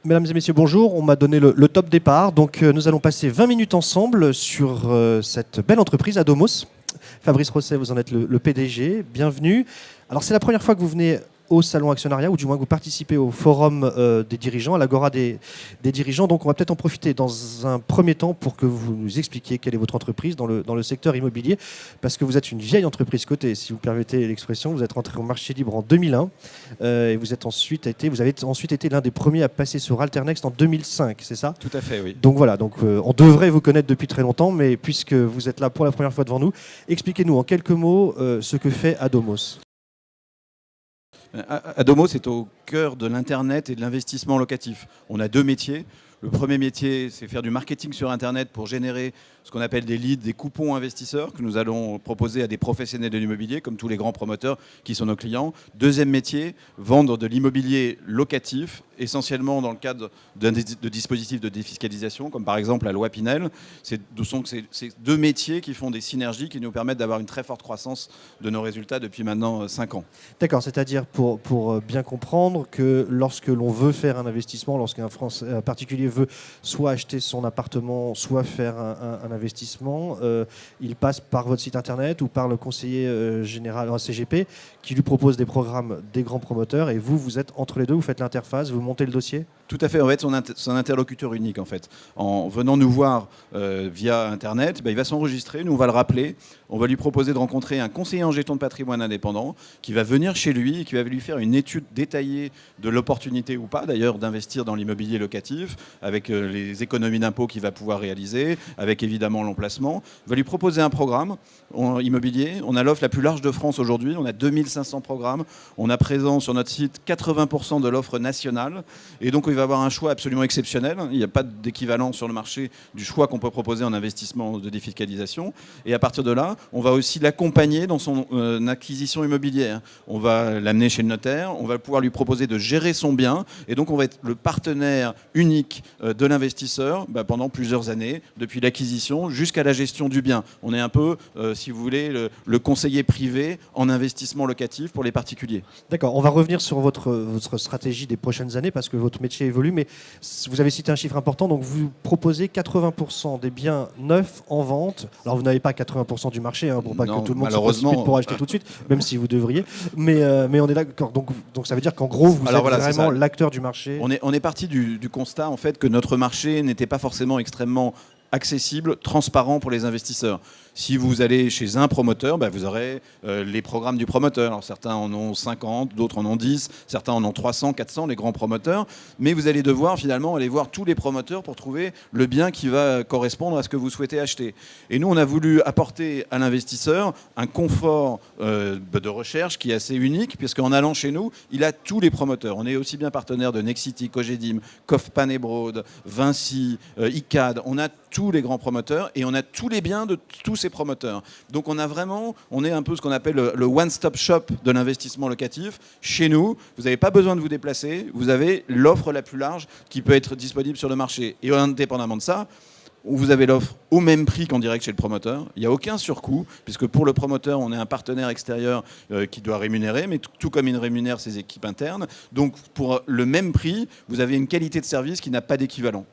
Mesdames et messieurs, bonjour. On m'a donné le top départ. Donc, nous allons passer 20 minutes ensemble sur cette belle entreprise, Adomos. Fabrice Rosset, vous en êtes le PDG. Bienvenue. Alors, c'est la première fois que vous venez au salon actionnariat, ou du moins que vous participez au forum des dirigeants, à l'agora des dirigeants. Donc, on va peut-être en profiter dans un premier temps pour que vous nous expliquiez quelle est votre entreprise dans le secteur immobilier, parce que vous êtes une vieille entreprise cotée, si vous permettez l'expression. Vous êtes rentré au marché libre en 2001 et vous avez ensuite été l'un des premiers à passer sur Alternext en 2005, c'est ça? Tout à fait, oui. Donc voilà, on devrait vous connaître depuis très longtemps, mais puisque vous êtes là pour la première fois devant nous, expliquez-nous en quelques mots ce que fait Adomos. Adomos est au cœur de l'Internet et de l'investissement locatif. On a deux métiers. Le premier métier, c'est faire du marketing sur Internet pour générer ce qu'on appelle des leads, des coupons investisseurs que nous allons proposer à des professionnels de l'immobilier, comme tous les grands promoteurs qui sont nos clients. Deuxième métier, vendre de l'immobilier locatif, essentiellement dans le cadre de dispositifs de défiscalisation, comme par exemple la loi Pinel. C'est deux métiers qui font des synergies qui nous permettent d'avoir une très forte croissance de nos résultats depuis maintenant 5 ans. D'accord, c'est-à-dire pour bien comprendre que lorsque l'on veut faire un investissement, lorsqu'un particulier veut soit acheter son appartement, soit faire un investissement, il passe par votre site internet ou par le conseiller général en CGP qui lui propose des programmes des grands promoteurs, et vous êtes entre les deux, vous faites l'interface, vous montez le dossier? Tout à fait, on va être son interlocuteur unique en fait. En venant nous voir via Internet, il va s'enregistrer, nous on va le rappeler, on va lui proposer de rencontrer un conseiller en gestion de patrimoine indépendant qui va venir chez lui et qui va lui faire une étude détaillée de l'opportunité ou pas d'ailleurs d'investir dans l'immobilier locatif, avec les économies d'impôts qu'il va pouvoir réaliser, avec évidemment l'emplacement. On va lui proposer un programme immobilier. On a l'offre la plus large de France aujourd'hui, on a 2500 programmes, on a présent sur notre site 80% de l'offre nationale, et donc il va avoir un choix absolument exceptionnel. Il n'y a pas d'équivalent sur le marché du choix qu'on peut proposer en investissement de défiscalisation. Et à partir de là, on va aussi l'accompagner dans son acquisition immobilière. On va l'amener chez le notaire, on va pouvoir lui proposer de gérer son bien. Et donc, on va être le partenaire unique de l'investisseur pendant plusieurs années, depuis l'acquisition jusqu'à la gestion du bien. On est un peu, si vous voulez, le conseiller privé en investissement locatif pour les particuliers. D'accord, on va revenir sur votre stratégie des prochaines années parce que votre métier évolue, mais vous avez cité un chiffre important, donc vous proposez 80% des biens neufs en vente. Alors vous n'avez pas 80% du marché, pour pas que tout le monde se précipite pour acheter tout de suite, même si vous devriez, mais on est d'accord, donc ça veut dire qu'en gros vous êtes vraiment l'acteur du marché. On est parti du constat en fait que notre marché n'était pas forcément extrêmement accessible, transparent pour les investisseurs. Si vous allez chez un promoteur, vous aurez les programmes du promoteur. Alors, certains en ont 50, d'autres en ont 10, certains en ont 300, 400, les grands promoteurs. Mais vous allez devoir finalement aller voir tous les promoteurs pour trouver le bien qui va correspondre à ce que vous souhaitez acheter. Et nous, on a voulu apporter à l'investisseur un confort de recherche qui est assez unique, puisqu'en allant chez nous, il a tous les promoteurs. On est aussi bien partenaire de Nexity, Cogedim, Kaufmann & Broad, Vinci, Icade. On a tous les grands promoteurs et on a tous les biens de tous ces promoteurs. Donc on est un peu ce qu'on appelle le one-stop shop de l'investissement locatif. Chez nous, vous n'avez pas besoin de vous déplacer, vous avez l'offre la plus large qui peut être disponible sur le marché. Et indépendamment de ça, vous avez l'offre au même prix qu'en direct chez le promoteur. Il n'y a aucun surcoût, puisque pour le promoteur, on est un partenaire extérieur qui doit rémunérer, mais tout comme il rémunère ses équipes internes. Donc pour le même prix, vous avez une qualité de service qui n'a pas d'équivalent.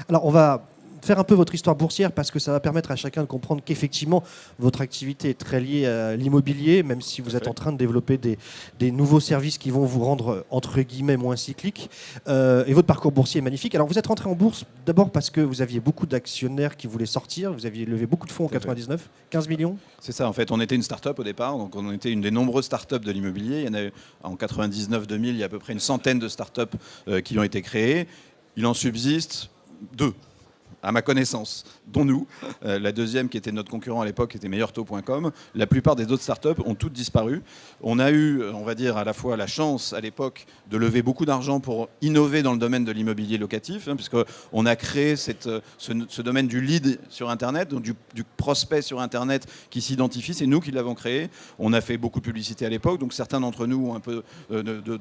Alors on va faire un peu votre histoire boursière parce que ça va permettre à chacun de comprendre qu'effectivement votre activité est très liée à l'immobilier, même si vous êtes en train de développer des nouveaux services qui vont vous rendre entre guillemets moins cycliques. Et votre parcours boursier est magnifique. Alors vous êtes rentré en bourse d'abord parce que vous aviez beaucoup d'actionnaires qui voulaient sortir, vous aviez levé beaucoup de fonds en 99, 15 millions. C'est ça, en fait, on était une start-up au départ, donc on était une des nombreuses start-up de l'immobilier. Il y en a eu, en 99-2000, il y a à peu près une centaine de start-up qui ont été créées. Il en subsiste 2. À ma connaissance, dont nous. La deuxième, qui était notre concurrent à l'époque, était meilleurtaux.com. La plupart des autres startups ont toutes disparu. On a eu, on va dire, à la fois la chance, à l'époque, de lever beaucoup d'argent pour innover dans le domaine de l'immobilier locatif, puisqu'on a créé ce domaine du lead sur Internet, donc du prospect sur Internet qui s'identifie. C'est nous qui l'avons créé. On a fait beaucoup de publicité à l'époque, donc certains d'entre nous,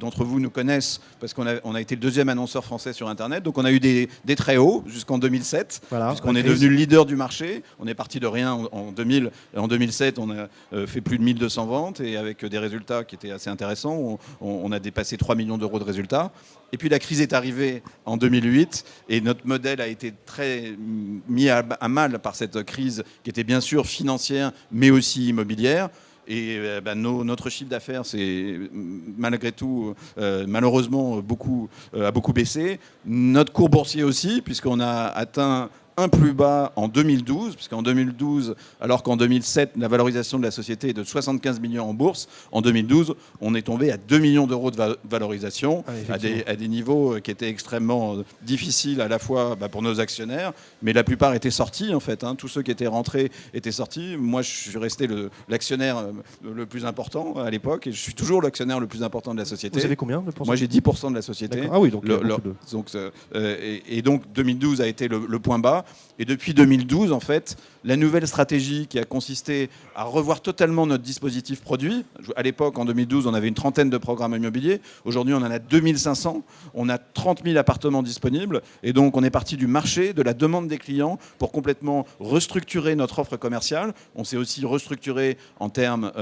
d'entre vous nous connaissent, parce qu'on a été le deuxième annonceur français sur Internet. Donc on a eu des très hauts jusqu'en 2007. 2007, Voilà, puisqu'on est devenu le leader du marché. On est parti de rien en 2000. En 2007, on a fait plus de 1200 ventes et avec des résultats qui étaient assez intéressants. On a dépassé 3 millions d'euros de résultats. Et puis la crise est arrivée en 2008 et notre modèle a été très mis à mal par cette crise qui était bien sûr financière mais aussi immobilière. Et notre chiffre d'affaires, c'est malgré tout, malheureusement, a beaucoup baissé. Notre cours boursier aussi, puisqu'on a atteint un plus bas en 2012, puisqu'en 2012, alors qu'en 2007, la valorisation de la société est de 75 millions en bourse, en 2012, on est tombé à 2 millions d'euros de valorisation, à des niveaux qui étaient extrêmement difficiles à la fois pour nos actionnaires, mais la plupart étaient sortis en fait. Tous ceux qui étaient rentrés étaient sortis. Moi, je suis resté l'actionnaire le plus important à l'époque, et je suis toujours l'actionnaire le plus important de la société. Vous avez combien de pourcents ? Moi, j'ai 10% de la société. Ah oui, donc donc 2012 a été le point bas. Et depuis 2012, en fait, la nouvelle stratégie qui a consisté à revoir totalement notre dispositif produit. À l'époque, en 2012, on avait une trentaine de programmes immobiliers. Aujourd'hui, on en a 2500. On a 30 000 appartements disponibles. Et donc, on est parti du marché, de la demande des clients pour complètement restructurer notre offre commerciale. On s'est aussi restructuré en termes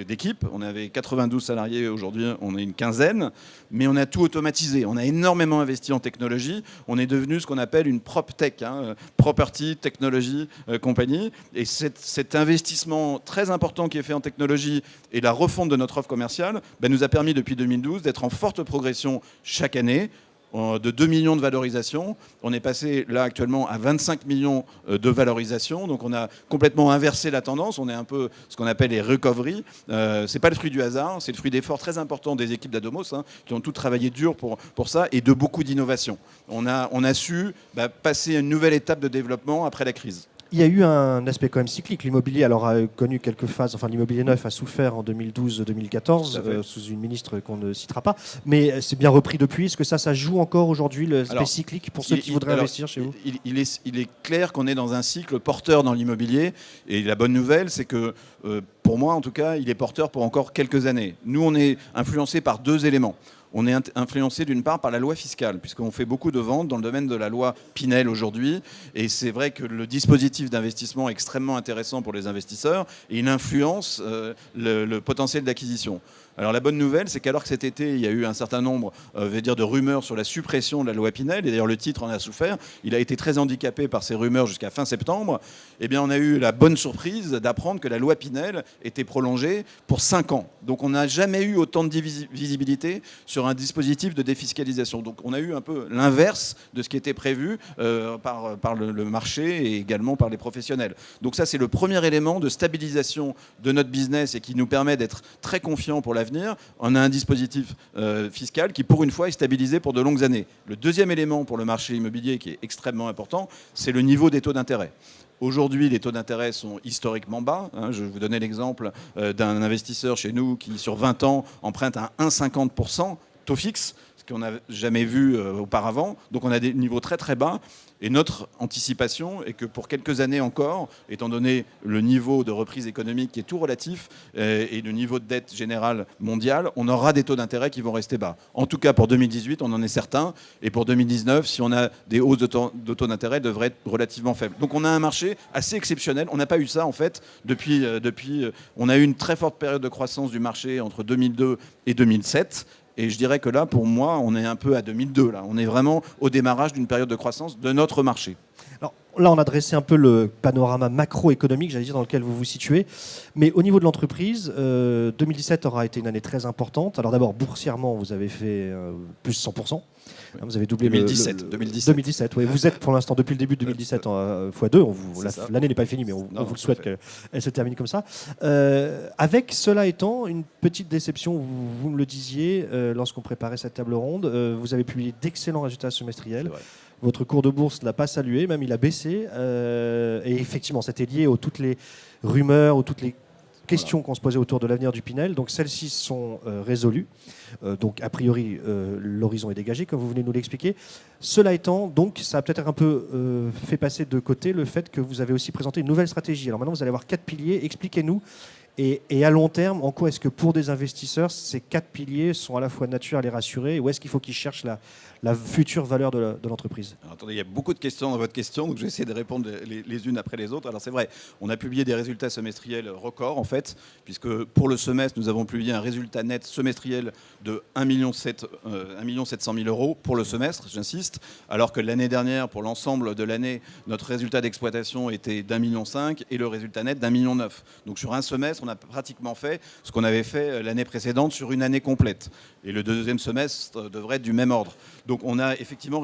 d'équipe. On avait 92 salariés. Aujourd'hui, on est une quinzaine. Mais on a tout automatisé. On a énormément investi en technologie. On est devenu ce qu'on appelle une PropTech, property, technologie, compagnie. Et cet investissement très important qui est fait en technologie et la refonte de notre offre commerciale nous a permis depuis 2012 d'être en forte progression chaque année, de 2 millions de valorisation. On est passé là actuellement à 25 millions de valorisation. Donc on a complètement inversé la tendance. On est un peu ce qu'on appelle les recoveries. C'est pas le fruit du hasard, c'est le fruit d'efforts très importants des équipes d'Adomos qui ont tout travaillé dur pour ça et de beaucoup d'innovation. On a su passer à une nouvelle étape de développement après la crise. Il y a eu un aspect quand même cyclique. L'immobilier a connu quelques phases. Enfin, l'immobilier neuf a souffert en 2012-2014 sous une ministre qu'on ne citera pas. Mais c'est bien repris depuis. Est-ce que ça joue encore aujourd'hui, l'aspect cyclique, pour ceux qui voudraient investir chez vous ? Il est clair qu'on est dans un cycle porteur dans l'immobilier. Et la bonne nouvelle, c'est que, pour moi en tout cas, il est porteur pour encore quelques années. Nous, on est influencé par deux éléments. On est influencé d'une part par la loi fiscale, puisqu'on fait beaucoup de ventes dans le domaine de la loi Pinel aujourd'hui. Et c'est vrai que le dispositif d'investissement est extrêmement intéressant pour les investisseurs et il influence le potentiel d'acquisition. Alors la bonne nouvelle, c'est qu'alors que cet été, il y a eu un certain nombre de rumeurs sur la suppression de la loi Pinel, et d'ailleurs le titre en a souffert, il a été très handicapé par ces rumeurs jusqu'à fin septembre, eh bien on a eu la bonne surprise d'apprendre que la loi Pinel était prolongée pour 5 ans. Donc on n'a jamais eu autant de visibilité sur un dispositif de défiscalisation. Donc on a eu un peu l'inverse de ce qui était prévu par le marché et également par les professionnels. Donc ça, c'est le premier élément de stabilisation de notre business et qui nous permet d'être très confiants pour l'avenir. On a un dispositif fiscal qui, pour une fois, est stabilisé pour de longues années. Le deuxième élément pour le marché immobilier qui est extrêmement important, c'est le niveau des taux d'intérêt. Aujourd'hui, les taux d'intérêt sont historiquement bas. Je vais vous donner l'exemple d'un investisseur chez nous qui, sur 20 ans, emprunte à 1,50% taux fixe, ce qu'on n'a jamais vu auparavant. Donc on a des niveaux très très bas. Et notre anticipation est que pour quelques années encore, étant donné le niveau de reprise économique qui est tout relatif et le niveau de dette générale mondiale, on aura des taux d'intérêt qui vont rester bas. En tout cas, pour 2018, on en est certain. Et pour 2019, si on a des hausses de taux d'intérêt, devraient être relativement faibles. Donc on a un marché assez exceptionnel. On n'a pas eu ça, en fait, depuis on a eu une très forte période de croissance du marché entre 2002 et 2007. Et je dirais que là, pour moi, on est un peu à 2002. Là. On est vraiment au démarrage d'une période de croissance de notre marché. Alors là, on a dressé un peu le panorama macroéconomique, j'allais dire, dans lequel vous vous situez. Mais au niveau de l'entreprise, 2017 aura été une année très importante. Alors d'abord, boursièrement, vous avez fait plus 100%. Vous avez doublé 2017, oui. Vous êtes pour l'instant, depuis le début de 2017, x2. L'année n'est pas finie, mais on vous le souhaite qu'elle se termine comme ça. Avec cela étant, une petite déception, vous me le disiez, lorsqu'on préparait cette table ronde, vous avez publié d'excellents résultats semestriels. Votre cours de bourse ne l'a pas salué, même il a baissé. Et effectivement, c'était lié aux toutes les rumeurs, aux toutes les questions qu'on se posait autour de l'avenir du Pinel. Donc celles-ci sont résolues. Donc a priori, l'horizon est dégagé, comme vous venez de nous l'expliquer. Cela étant, donc, ça a peut-être un peu fait passer de côté le fait que vous avez aussi présenté une nouvelle stratégie. Alors maintenant, vous allez avoir 4 piliers. Expliquez-nous Et à long terme, en quoi est-ce que pour des investisseurs, ces 4 piliers sont à la fois de nature à les rassurer, ou est-ce qu'il faut qu'ils cherchent la future valeur de l'entreprise? Alors, attendez, il y a beaucoup de questions dans votre question, donc je vais essayer de répondre les unes après les autres. Alors c'est vrai, on a publié des résultats semestriels records en fait, puisque pour le semestre, nous avons publié un résultat net semestriel de 1,7 million € pour le semestre, j'insiste, alors que l'année dernière, pour l'ensemble de l'année, notre résultat d'exploitation était d'1,5 million et le résultat net d'1,9 million. Donc sur un semestre, on a pratiquement fait ce qu'on avait fait l'année précédente sur une année complète. Et le deuxième semestre devrait être du même ordre. Donc on a effectivement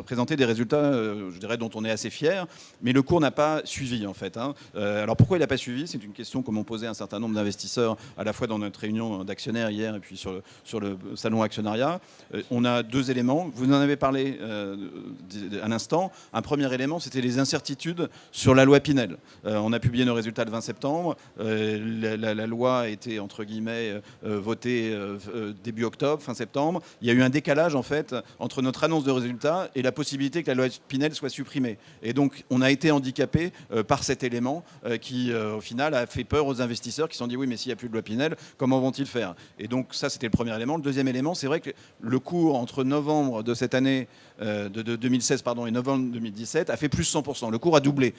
présenté des résultats, je dirais, dont on est assez fier, mais le cours n'a pas suivi en fait. Alors pourquoi il n'a pas suivi? C'est une question que m'ont posé un certain nombre d'investisseurs, à la fois dans notre réunion d'actionnaires hier et puis sur le salon actionnariat. On a 2 éléments. Vous en avez parlé à l'instant. Un premier élément, c'était les incertitudes sur la loi Pinel. On a publié nos résultats le 20 septembre. La loi a été, entre guillemets, votée début octobre, fin septembre. Il y a eu un décalage en fait entre notre annonce de résultats et la possibilité que la loi Pinel soit supprimée. Et donc on a été handicapé par cet élément qui au final a fait peur aux investisseurs qui se sont dit oui, mais s'il n'y a plus de loi Pinel, comment vont-ils faire? Et donc ça c'était le premier élément. Le deuxième élément, c'est vrai que le cours entre novembre de cette année de 2016 et novembre 2017 a fait plus 100%. Le cours a doublé.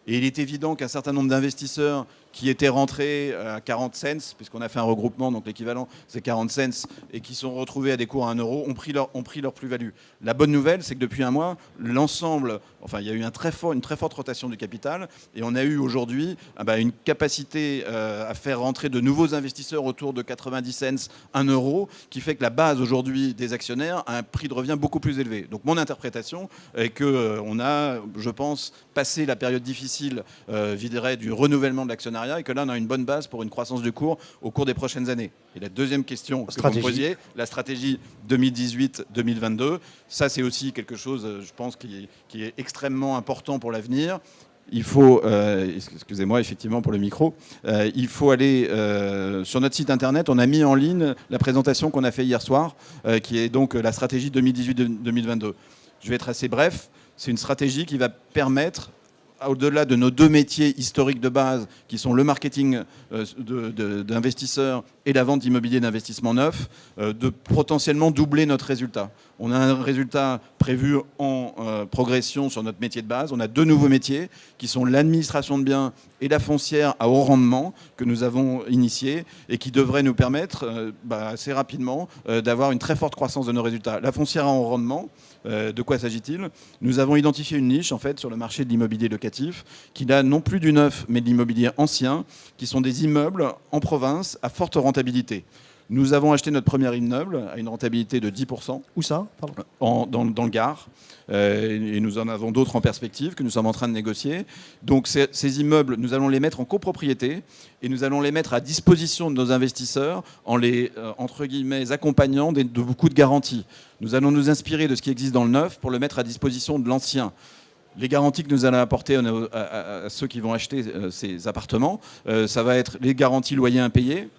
Et il est évident qu'un certain nombre d'investisseurs qui étaient rentrés à 40 cents, puisqu'on a fait un regroupement, donc l'équivalent c'est 40 cents, et qui sont retrouvés à des cours à 1 euro, ont pris leur plus-value. La bonne nouvelle, c'est que depuis un mois, l'ensemble, il y a eu une très forte rotation du capital, et on a eu aujourd'hui une capacité à faire rentrer de nouveaux investisseurs autour de 90 cents, 1 euro, qui fait que la base aujourd'hui des actionnaires a un prix de revient beaucoup plus élevé. Donc mon interprétation est qu'on a, je pense, passé la période difficile, du renouvellement de l'actionnariat, et que là on a une bonne base pour une croissance du cours au cours des prochaines années. Et la deuxième question que vous me posiez, la stratégie 2018-2022, ça c'est aussi quelque chose, je pense, qui est extrêmement important pour l'avenir. Il faut, excusez-moi effectivement pour le micro, il faut aller sur notre site internet, on a mis en ligne la présentation qu'on a fait hier soir, qui est donc la stratégie 2018-2022. Je vais être assez bref, c'est une stratégie qui va permettre, au-delà de nos 2 métiers historiques de base, qui sont le marketing d'investisseurs et la vente d'immobilier d'investissement neuf, de potentiellement doubler notre résultat. On a un résultat prévu en progression sur notre métier de base. On a 2 nouveaux métiers qui sont l'administration de biens et la foncière à haut rendement que nous avons initié et qui devraient nous permettre assez rapidement d'avoir une très forte croissance de nos résultats. La foncière à haut rendement, de quoi s'agit-il? Nous avons identifié une niche en fait sur le marché de l'immobilier locatif qui n'a non plus du neuf mais de l'immobilier ancien, qui sont des immeubles en province à forte rentabilité. Nous avons acheté notre premier immeuble à une rentabilité de 10%. Où ça? Pardon. Dans le Gard. Et nous en avons d'autres en perspective que nous sommes en train de négocier. Donc ces immeubles, nous allons les mettre en copropriété et nous allons les mettre à disposition de nos investisseurs en les, entre guillemets, accompagnant de beaucoup de garanties. Nous allons nous inspirer de ce qui existe dans le neuf pour le mettre à disposition de l'ancien. Les garanties que nous allons apporter à ceux qui vont acheter ces appartements, ça va être les garanties loyers impayés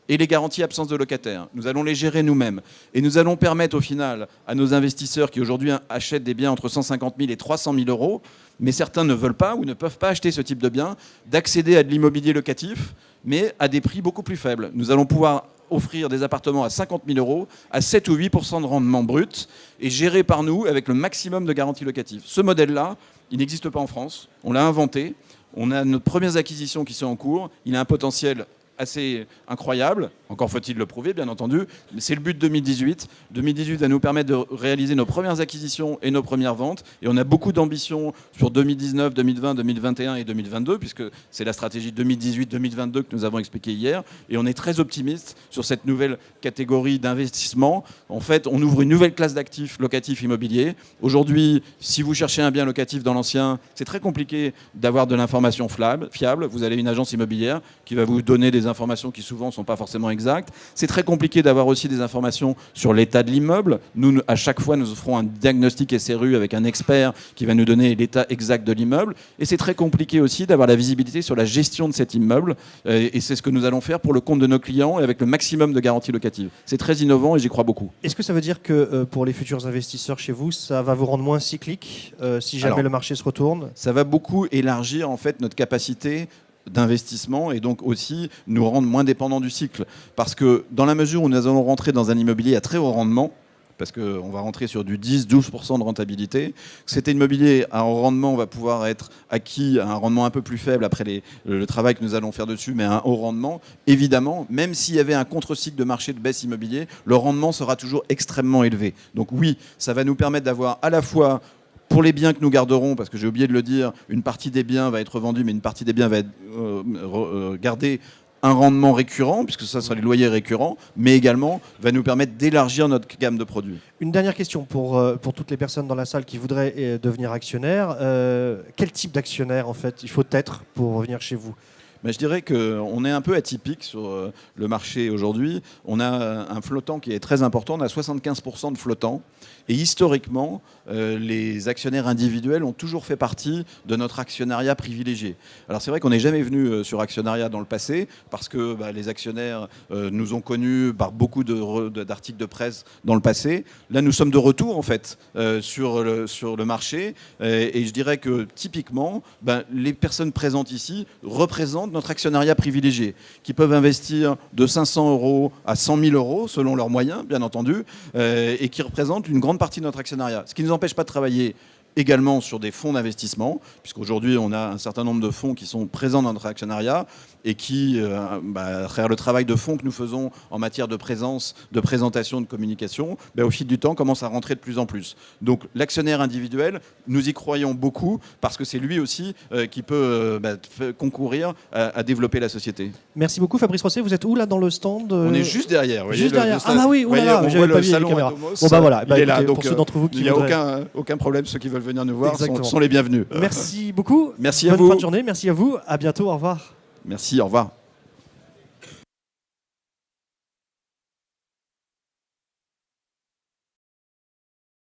et les garanties absence de locataire. Nous allons les gérer nous-mêmes. Et nous allons permettre au final à nos investisseurs qui aujourd'hui achètent des biens entre 150 000 et 300 000 euros, mais certains ne veulent pas ou ne peuvent pas acheter ce type de biens, d'accéder à de l'immobilier locatif, mais à des prix beaucoup plus faibles. Nous allons pouvoir offrir des appartements à 50 000 euros, à 7 ou 8% de rendement brut, et gérés par nous avec le maximum de garanties locatives. Ce modèle-là, il n'existe pas en France. On l'a inventé. On a nos premières acquisitions qui sont en cours. Il a un potentiel assez incroyable. Encore faut-il le prouver, bien entendu. Mais c'est le but de 2018. 2018 va nous permettre de réaliser nos premières acquisitions et nos premières ventes. Et on a beaucoup d'ambitions sur 2019, 2020, 2021 et 2022, puisque c'est la stratégie 2018-2022 que nous avons expliquée hier. Et on est très optimiste sur cette nouvelle catégorie d'investissement. En fait, on ouvre une nouvelle classe d'actifs locatifs immobiliers. Aujourd'hui, si vous cherchez un bien locatif dans l'ancien, c'est très compliqué d'avoir de l'information fiable. Vous allez à une agence immobilière qui va vous donner des informations qui souvent ne sont pas forcément exactes. C'est très compliqué d'avoir aussi des informations sur l'état de l'immeuble. Nous, à chaque fois, nous offrons un diagnostic SRU avec un expert qui va nous donner l'état exact de l'immeuble. Et c'est très compliqué aussi d'avoir la visibilité sur la gestion de cet immeuble. Et c'est ce que nous allons faire pour le compte de nos clients et avec le maximum de garanties locatives. C'est très innovant et j'y crois beaucoup. Est-ce que ça veut dire que pour les futurs investisseurs chez vous, ça va vous rendre moins cyclique si jamais le marché se retourne? Ça va beaucoup élargir en fait notre capacité d'investissement et donc aussi nous rendre moins dépendants du cycle. Parce que dans la mesure où nous allons rentrer dans un immobilier à très haut rendement, parce qu'on va rentrer sur du 10-12% de rentabilité. Cet immobilier à haut rendement va pouvoir être acquis à un rendement un peu plus faible après le travail que nous allons faire dessus, mais à un haut rendement. Évidemment, même s'il y avait un contre-cycle de marché de baisse immobilier, le rendement sera toujours extrêmement élevé. Donc oui, ça va nous permettre d'avoir à la fois pour les biens que nous garderons, parce que j'ai oublié de le dire, une partie des biens va être vendue, mais une partie des biens va être gardée, un rendement récurrent, puisque ça sera les loyers récurrents, mais également va nous permettre d'élargir notre gamme de produits. Une dernière question pour toutes les personnes dans la salle qui voudraient devenir actionnaires. Quel type d'actionnaire, en fait, il faut être pour venir chez vous ? Mais je dirais qu'on est un peu atypique sur le marché aujourd'hui. On a un flottant qui est très important. On a 75% de flottant. Et historiquement, les actionnaires individuels ont toujours fait partie de notre actionnariat privilégié. Alors c'est vrai qu'on n'est jamais venu sur actionnariat dans le passé parce que les actionnaires nous ont connus par beaucoup d'articles de presse dans le passé. Là, nous sommes de retour en fait sur le marché. Et je dirais que typiquement, les personnes présentes ici représentent notre actionnariat privilégié, qui peuvent investir de 500 € à 100 000 € selon leurs moyens, bien entendu, et qui représentent une grande partie de notre actionnariat. Ce qui ne nous empêche pas de travailler également sur des fonds d'investissement, puisqu'aujourd'hui on a un certain nombre de fonds qui sont présents dans notre actionnariat et qui, à travers le travail de fonds que nous faisons en matière de présence, de présentation, de communication, au fil du temps commence à rentrer de plus en plus. Donc l'actionnaire individuel, nous y croyons beaucoup parce que c'est lui aussi qui peut concourir à développer la société. Merci beaucoup Fabrice Rosset. Vous êtes où là dans le stand On est juste derrière. Voyez, juste derrière. Ah oui, j'avais pas vu la caméra. Bon voilà, il est là, donc pour ceux d'entre vous qui il n'y a aucun problème, ceux qui veulent venir nous voir sont les bienvenus. Merci beaucoup. Merci à vous. Bonne fin de journée, merci à vous. À bientôt, au revoir. Merci, au revoir.